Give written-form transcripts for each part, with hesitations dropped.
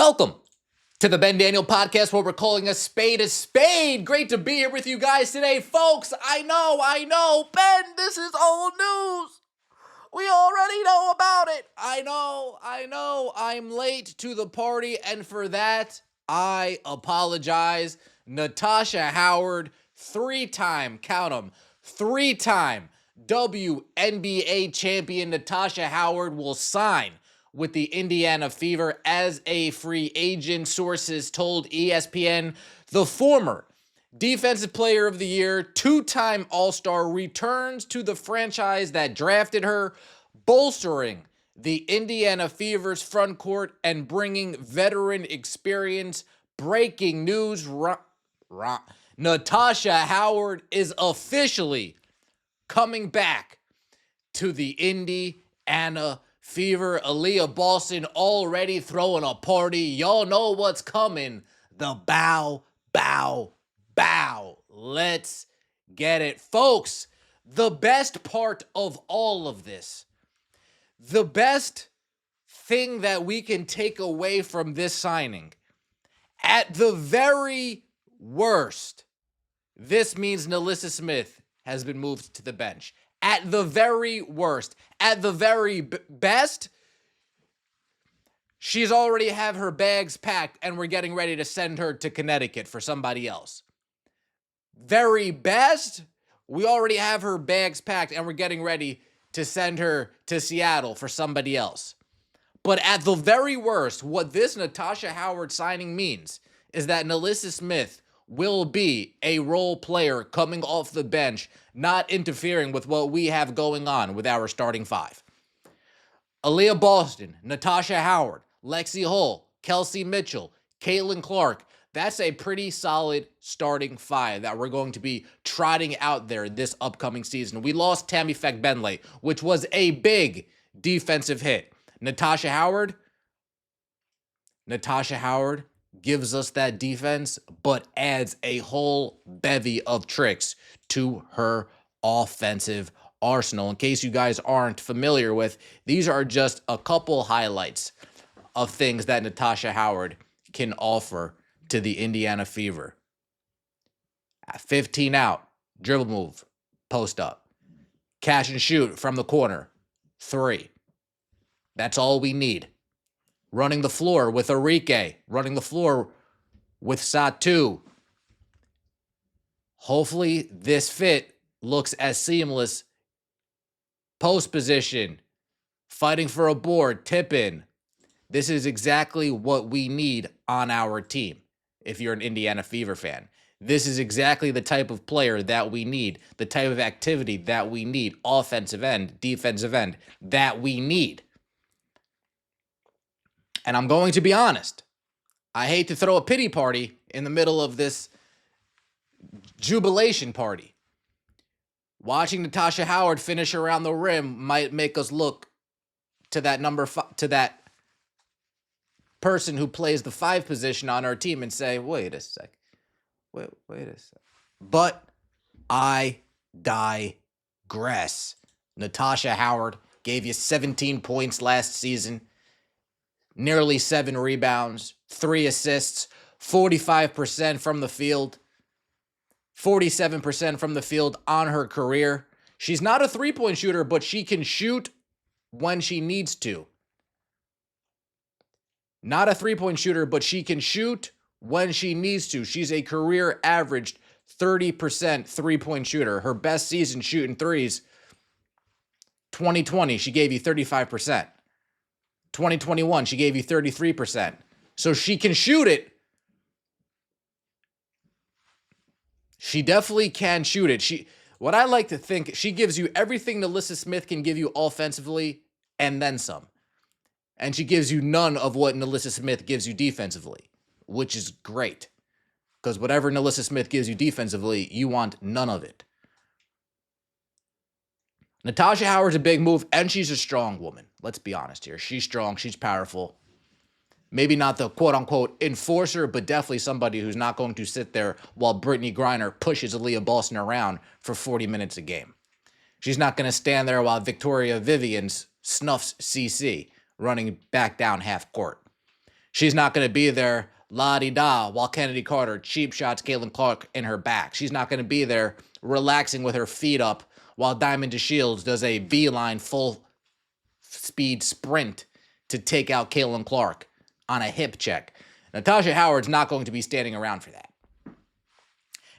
Welcome to the Ben Daniel podcast, where we're calling a spade a spade. Great to be here with you guys today, folks. I know, Ben, this is old news. We already know about it. I know, I'm late to the party, and for that, I apologize. NATASHA Howard, three-time WNBA champion NATASHA Howard will sign with the Indiana Fever as a free agent. Sources told ESPN the former Defensive Player of the Year, two-time All-Star, returns to the franchise that drafted her, bolstering the Indiana Fever's front court and bringing veteran experience. Breaking news, NATASHA Howard is officially coming back to the Indiana Fever. Aaliyah Boston already throwing a party. Y'all know what's coming. The bow. Let's get it. Folks, the best part of all of this, the best thing that we can take away from this signing, at the very worst, this means NALYSSA Smith has been moved to the bench. At the very worst. At the very best, she's already have her bags packed and we're getting ready to send her to Connecticut for somebody else. Very best, we already have her bags packed and we're getting ready to send her to Seattle for somebody else. But at the very worst, what this NATASHA Howard signing means is that NALYSSA Smith will be a role player coming off the bench, not interfering with what we have going on with our starting five. Aaliyah Boston, NATASHA Howard, Lexi Hull, Kelsey Mitchell, Caitlin Clark. That's a pretty solid starting five that we're going to be trotting out there this upcoming season. We lost Tammy Feck-Benley, which was a big defensive hit. NATASHA Howard gives us that defense, but adds a whole bevy of tricks to her offensive arsenal. In case you guys aren't familiar with, these are just a couple highlights of things that NATASHA Howard can offer to the Indiana Fever. At 15 out, dribble move, post up. Catch and shoot from the corner, 3. That's all we need. Running the floor with Arike, running the floor with Satu. Hopefully this fit looks as seamless. Post position, fighting for a board, tip in. This is exactly what we need on our team. If you're an Indiana Fever fan, this is exactly the type of player that we need, the type of activity that we need, offensive end, defensive end, that we need. And I'm going to be honest, I hate to throw a pity party in the middle of this jubilation party. Watching NATASHA Howard finish around the rim might make us look to that to that person who plays the 5 position on our team and say, wait a sec. But I digress. NATASHA Howard gave you 17 points last season, nearly 7 rebounds, 3 assists, 45% from the field, 47% from the field on her career. She's not a three-point shooter, but she can shoot when she needs to. Not a three-point shooter, but she can shoot when she needs to. She's a career averaged 30% three-point shooter. Her best season shooting threes, 2020, she gave you 35%. 2021, she gave you 33%. So she can shoot it. She definitely can shoot it. What I like to think, she gives you everything NALYSSA Smith can give you offensively and then some. And she gives you none of what NALYSSA Smith gives you defensively, which is great. Because whatever NALYSSA Smith gives you defensively, you want none of it. NATASHA Howard's a big move, and she's a strong woman. Let's be honest here. She's strong. She's powerful. Maybe not the quote-unquote enforcer, but definitely somebody who's not going to sit there while Brittany Griner pushes Aaliyah Boston around for 40 minutes a game. She's not going to stand there while Victoria Vivian snuffs CC running back down half court. She's not going to be there la-di-da while Kennedy Carter cheap shots Caitlin Clark in her back. She's not going to be there relaxing with her feet up while Diamond DeShields does a beeline full speed sprint to take out Caitlin Clark on a hip check. Natasha Howard's not going to be standing around for that.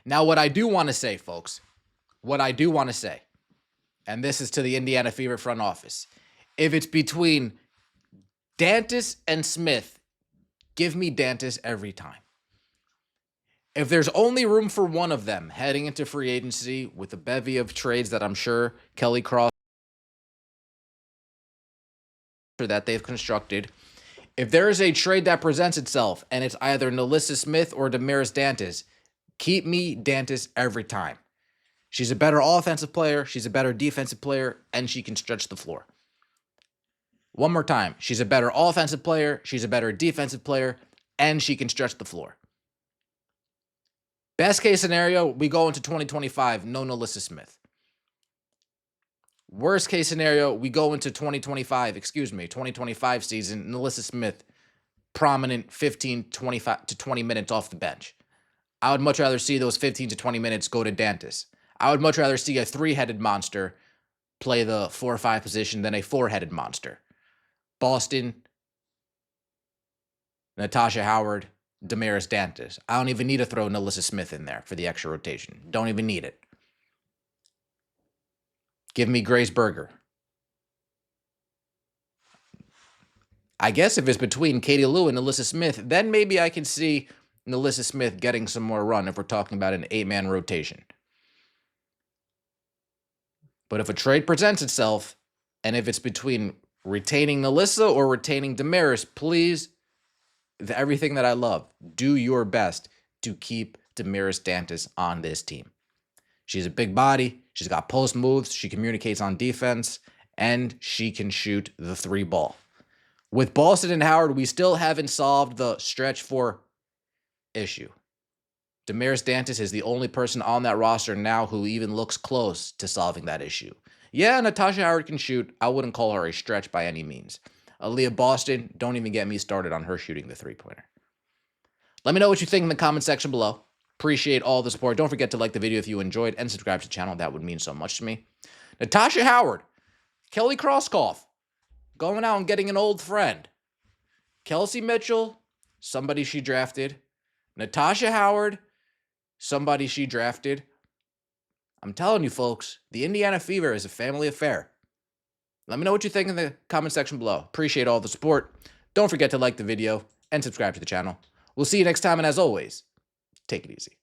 Now, what I do want to say, folks, and this is to the Indiana Fever front office, if it's between Dantas and Smith, give me Dantas every time. If there's only room for one of them heading into free agency with a bevy of trades that I'm sure Kelly Cross that they've constructed, if there is a trade that presents itself and it's either NALYSSA Smith or Damaris Dantas, keep me Dantas every time. She's a better offensive player, she's a better defensive player, and she can stretch the floor. One more time. She's a better offensive player, she's a better defensive player, and she can stretch the floor. Best case scenario, we go into 2025, no NALYSSA Smith. Worst case scenario, we go into 2025 season, NALYSSA Smith, prominent 15, 25 to 20 minutes off the bench. I would much rather see those 15 to 20 minutes go to Dantas. I would much rather see a three-headed monster play the 4 or 5 position than a four-headed monster. Boston, Natasha Howard, Damaris Dantas. I don't even need to throw NALYSSA Smith in there for the extra rotation. Don't even need it. Give me Grace Berger. I guess if it's between Katie Lou and NALYSSA Smith, then maybe I can see NALYSSA Smith getting some more run if we're talking about an 8-man rotation. But if a trade presents itself, and if it's between retaining NALYSSA or retaining Damaris, please, everything that I love, do your best to keep Damaris Dantas on this team. She's a big body. She's got post moves. She communicates on defense, and she can shoot the 3 ball. With Boston and Howard, we still haven't solved the stretch 4 issue. Damaris Dantas is the only person on that roster now who even looks close to solving that issue. Yeah, Natasha Howard can shoot. I wouldn't call her a stretch by any means. Aaliyah Boston, don't even get me started on her shooting the 3-pointer. Let me know what you think in the comment section below. Appreciate all the support. Don't forget to like the video if you enjoyed and subscribe to the channel. That would mean so much to me. Natasha Howard, Kelly Krauskopf, going out and getting an old friend. Kelsey Mitchell, somebody she drafted. Natasha Howard, somebody she drafted. I'm telling you, folks, the Indiana Fever is a family affair. Let me know what you think in the comment section below. Appreciate all the support. Don't forget to like the video and subscribe to the channel. We'll see you next time, and as always, take it easy.